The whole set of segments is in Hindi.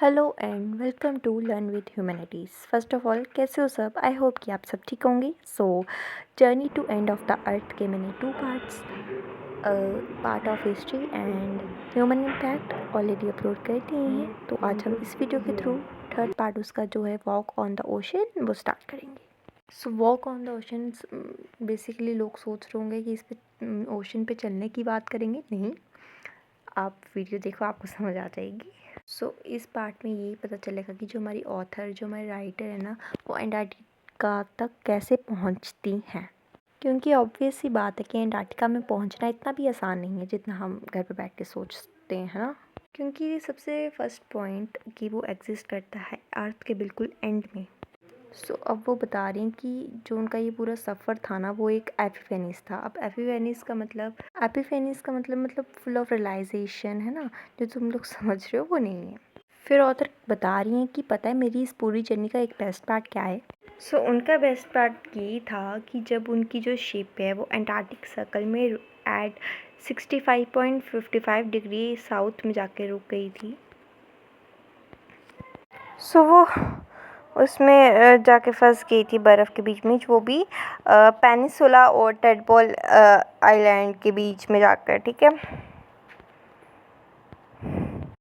Hello and welcome to learn with humanities. First of all कैसे हो सब? आई होप कि आप सब ठीक होंगे। So journey to end of the earth के मैंने 2 parts, part of history and human impact already upload कर दिए हैं। तो आज हम इस वीडियो के थ्रू थर्ड पार्ट उसका जो है वॉक ऑन द ओशन वो स्टार्ट करेंगे। So walk on the ocean basically लोग सोच रहे होंगे कि इस पे ओशन पे चलने की बात करेंगे। नहीं, आप वीडियो देखो, आपको समझ आ जाएगी। इस पार्ट में यही पता चलेगा कि जो हमारी ऑथर, जो हमारी राइटर है ना, वो अंटार्कटिका तक कैसे पहुंचती हैं। क्योंकि ऑब्वियस सी बात है कि अंटार्कटिका में पहुंचना इतना भी आसान नहीं है जितना हम घर पे बैठ के सोचते हैं, है ना। क्योंकि सबसे फर्स्ट पॉइंट कि वो एग्जिस्ट करता है अर्थ के बिल्कुल एंड में। अब वो बता रही हैं कि जो उनका ये पूरा सफ़र था ना, वो एक एपिफेनीस था। अब एपिफेनीस का मतलब फुल ऑफ रियलाइजेशन, है ना। जो तुम लोग समझ रहे हो वो नहीं है। फिर ऑथर बता रही हैं कि पता है मेरी इस पूरी जर्नी का एक बेस्ट पार्ट क्या है। उनका बेस्ट पार्ट ये था कि जब उनकी जो शिप है वो अंटार्कटिक सर्कल में एट 65.55 डिग्री साउथ में जाके रुक गई थी। वो उसमें जाके फंस गई थी बर्फ़ के बीच में, वो भी पेनिनसुला और टेडपोल आइलैंड के बीच में जाकर, ठीक है।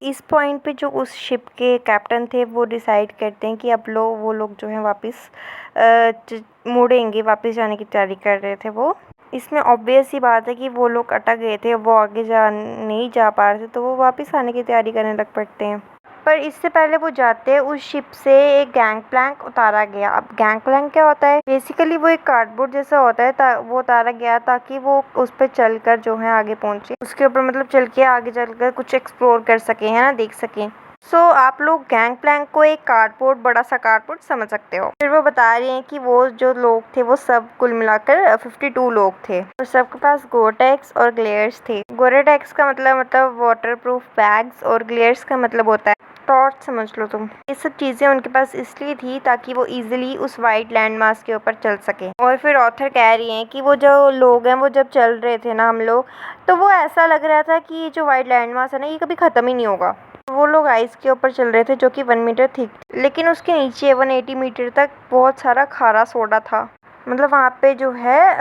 इस पॉइंट पे जो उस शिप के कैप्टन थे वो डिसाइड करते हैं कि अब वो लोग जो हैं वापस मुड़ेंगे, वापस जाने की तैयारी कर रहे थे वो। इसमें ऑब्वियस सी बात है कि वो लोग अटक गए थे, वो आगे नहीं जा पा रहे थे, तो वो वापस आने की तैयारी करने लग पड़ते हैं। पर इससे पहले वो जाते हैं उस शिप से एक गैंग प्लैंक उतारा गया। अब गैंग प्लैंक क्या होता है? बेसिकली वो एक कार्डबोर्ड जैसा होता है, वो उतारा गया ताकि वो उस पर चलकर जो है आगे पहुंचे, उसके ऊपर मतलब चल के आगे चलकर कुछ एक्सप्लोर कर सके, है ना, देख सकें। आप लोग गैंग प्लैंक को एक कार्डबोर्ड, बड़ा सा कार्डबोर्ड समझ सकते हो। फिर वो बता रही हैं कि वो जो लोग थे वो सब कुल मिलाकर 52 लोग थे और सबके पास गोरेटेक्स और ग्लेयर्स थे। गोरेटेक्स का मतलब वाटर प्रूफ बैग्स और ग्लेयर्स का मतलब होता है टॉर्च, समझ लो तुम। ये सब चीज़ें उनके पास इसलिए थी ताकि वो इजीली उस वाइट लैंड मास के ऊपर चल सके। और फिर ऑथर कह रही हैं कि वो जो लोग हैं वो जब चल रहे थे ना, हम लोग, तो वो ऐसा लग रहा था कि ये जो वाइट लैंड मास है ना, ये कभी ख़त्म ही नहीं होगा। वो लोग आइस के ऊपर चल रहे थे जो कि 1 मीटर थिक, लेकिन उसके नीचे 180 मीटर तक बहुत सारा खारा सोडा था। मतलब वहाँ पे जो है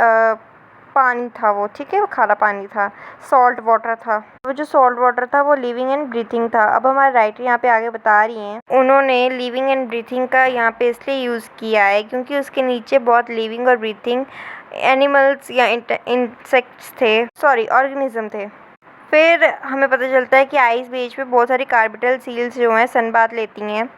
पानी था वो, ठीक है, वो खारा पानी था, सॉल्ट वाटर था। वो जो सॉल्ट वाटर था वो लिविंग एंड ब्रीथिंग था। अब हमारे राइटर यहाँ पे आगे बता रही हैं, उन्होंने लिविंग एंड ब्रीथिंग का यहाँ पे इसलिए यूज़ किया है क्योंकि उसके नीचे बहुत लिविंग और ब्रीथिंग एनिमल्स या इंसेक्ट्स थे, सॉरी ऑर्गेनिज्म थे। फिर हमें पता चलता है कि आइस बीच पे बहुत सारी कार्बिटल सील्स जो हैं सनबाथ लेती हैं,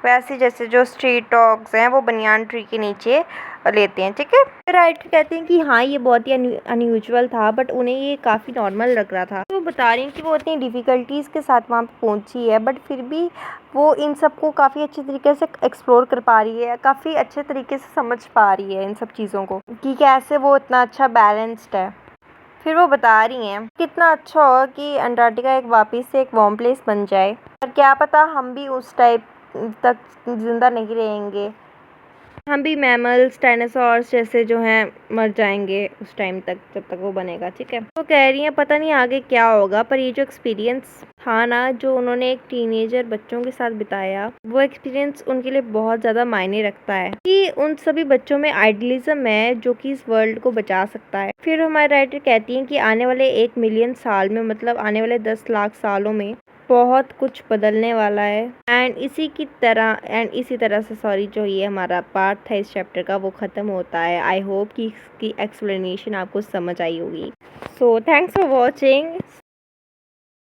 वैसे जैसे जो स्ट्रीट डॉग्स हैं वो बनियान ट्री के नीचे लेते हैं, ठीक है। राइटर कहते हैं कि हाँ, ये बहुत ही अनयूजुअल था, बट उन्हें ये काफ़ी नॉर्मल लग रहा था। तो बता रही हैं कि वो इतनी डिफ़िकल्टीज़ के साथ वहाँ पहुँची है, बट फिर भी वो इन सबको काफ़ी अच्छे तरीके से एक्सप्लोर कर पा रही है, काफ़ी अच्छे तरीके से समझ पा रही है इन सब चीज़ों को कि कैसे वो इतना अच्छा बैलेंस्ड है। फिर वो बता रही हैं कितना अच्छा होगा कि अंटार्कटिका एक वापस से एक वार्म प्लेस बन जाए, पर क्या पता हम भी उस टाइप तक ज़िंदा नहीं रहेंगे, हम भी मैमल्स, डायनासोर्स जैसे जो हैं मर जाएंगे उस टाइम तक, जब तक वो बनेगा, ठीक है। वो कह रही हैं पता नहीं आगे क्या होगा, पर ये जो एक्सपीरियंस था ना, जो उन्होंने एक टीनेजर बच्चों के साथ बिताया, वो एक्सपीरियंस उनके लिए बहुत ज़्यादा मायने रखता है कि उन सभी बच्चों में आइडियलिज्म है जो कि इस वर्ल्ड को बचा सकता है। फिर हमारे राइटर कहती हैं कि आने वाले 1 मिलियन साल में, मतलब आने वाले 10 लाख सालों में बहुत कुछ बदलने वाला है। एंड इसी तरह से सॉरी, जो ये हमारा पार्ट था इस चैप्टर का वो ख़त्म होता है। आई होप कि इसकी एक्सप्लेनेशन आपको समझ आई होगी। So thanks for watching.